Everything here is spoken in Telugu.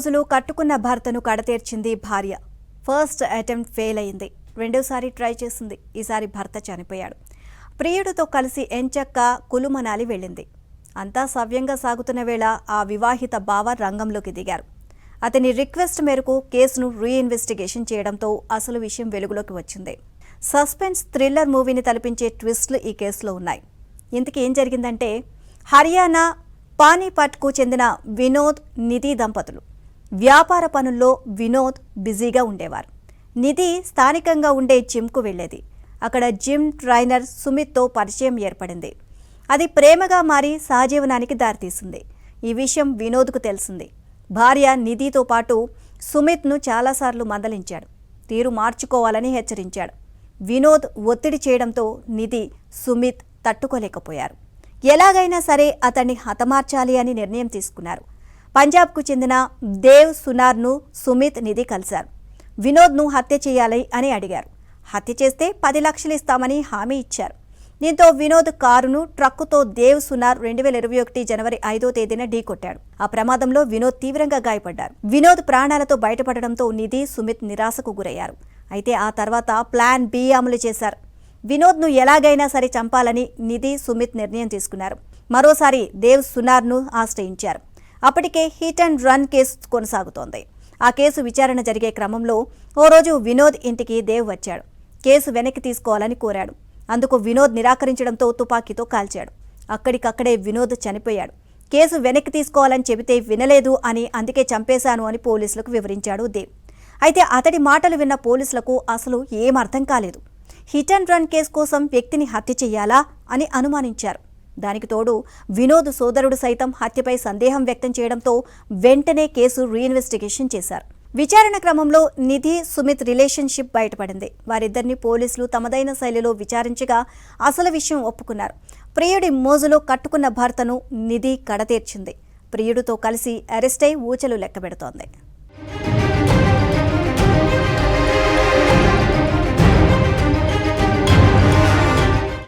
మోజులు కట్టుకున్న భర్తను కడతీర్చింది భార్య. ఫస్ట్ అటెంప్ట్ ఫెయిల్ అయింది. రెండోసారి ట్రై చేసింది. ఈసారి భర్త చనిపోయాడు. ప్రియుడితో కలిసి ఎంచక్క కులుమనాలి వెళ్ళింది. అంతా సవ్యంగా సాగుతున్న వేళ ఆ వివాహిత బావ రంగంలోకి దిగారు. అతని రిక్వెస్ట్ మేరకు కేసును రీఇన్వెస్టిగేషన్ చేయడంతో అసలు విషయం వెలుగులోకి వచ్చింది. సస్పెన్స్ థ్రిల్లర్ మూవీని తలపించే ట్విస్టులు ఈ కేసులో ఉన్నాయి. ఇంతకీ ఏం జరిగిందంటే, హర్యానా పానీపట్కు చెందిన వినోద్, నిధి దంపతులు వ్యాపార పనుల్లో వినోద్ బిజీగా ఉండేవారు. నిధి స్థానికంగా ఉండే జిమ్కు వెళ్లేది. అక్కడ జిమ్ ట్రైనర్ సుమిత్తో పరిచయం ఏర్పడింది. అది ప్రేమగా మారి సహజీవనానికి దారితీసింది. ఈ విషయం వినోద్కు తెలిసింది. భార్య నిధితో పాటు సుమిత్ను చాలాసార్లు మందలించాడు. తీరు మార్చుకోవాలని హెచ్చరించాడు. వినోద్ ఒత్తిడి చేయడంతో నిధి, సుమిత్ తట్టుకోలేకపోయారు. ఎలాగైనా సరే అతన్ని హతమార్చాలి అని నిర్ణయం తీసుకున్నారు. పంజాబ్కు చెందిన దేవ్ సునార్ను సుమిత్, నిధి కలిశారు. వినోద్ను హత్య చేయాలి అని అడిగారు. హత్య చేస్తే 10 లక్షలు ఇస్తామని హామీ ఇచ్చారు. దీంతో వినోద్ కారును ట్రక్కుతో దేవ్ సునార్ 2021 జనవరి 5వ తేదీన ఢీకొట్టాడు. ఆ ప్రమాదంలో వినోద్ తీవ్రంగా గాయపడ్డారు. వినోద్ ప్రాణాలతో బయటపడడంతో నిధి, సుమిత్ నిరాశకు గురయ్యారు. అయితే ఆ తర్వాత ప్లాన్ బి అమలు చేశారు. వినోద్ను ఎలాగైనా సరే చంపాలని నిధి, సుమిత్ నిర్ణయం తీసుకున్నారు. మరోసారి దేవ్ సునార్ను ఆశ్రయించారు. అప్పటికే హిట్ అండ్ రన్ కేసు కొనసాగుతోంది. ఆ కేసు విచారణ జరిగే క్రమంలో ఓ రోజు వినోద్ ఇంటికి దేవ్ వచ్చాడు. కేసు వెనక్కి తీసుకోవాలని కోరాడు. అందుకు వినోద్ నిరాకరించడంతో తుపాకీతో కాల్చాడు. అక్కడికక్కడే వినోద్ చనిపోయాడు. కేసు వెనక్కి తీసుకోవాలని చెబితే వినలేదు అని, అందుకే చంపేశాను అని పోలీసులకు వివరించాడు దేవ్. అయితే అతడి మాటలు విన్న పోలీసులకు అసలు ఏం అర్థం కాలేదు. హిట్ అండ్ రన్ కేసు కోసం వ్యక్తిని హత్య చెయ్యాలా అని అనుమానించారు. దానికి తోడు వినోద్ సోదరుడు సైతం హత్యపై సందేహం వ్యక్తం చేయడంతో వెంటనే కేసు రీఇన్వెస్టిగేషన్ చేశారు. విచారణ క్రమంలో నిధి, సుమిత్ రిలేషన్షిప్ బయటపడింది. వారిద్దరిని పోలీసులు తమదైన శైలిలో విచారించగా అసలు విషయం ఒప్పుకున్నారు. ప్రియుడి మోజులో కట్టుకున్న భర్తను నిధి కడతీర్చింది. ప్రియుడితో కలిసి అరెస్టై ఊచలు లెక్కబెడుతోంది.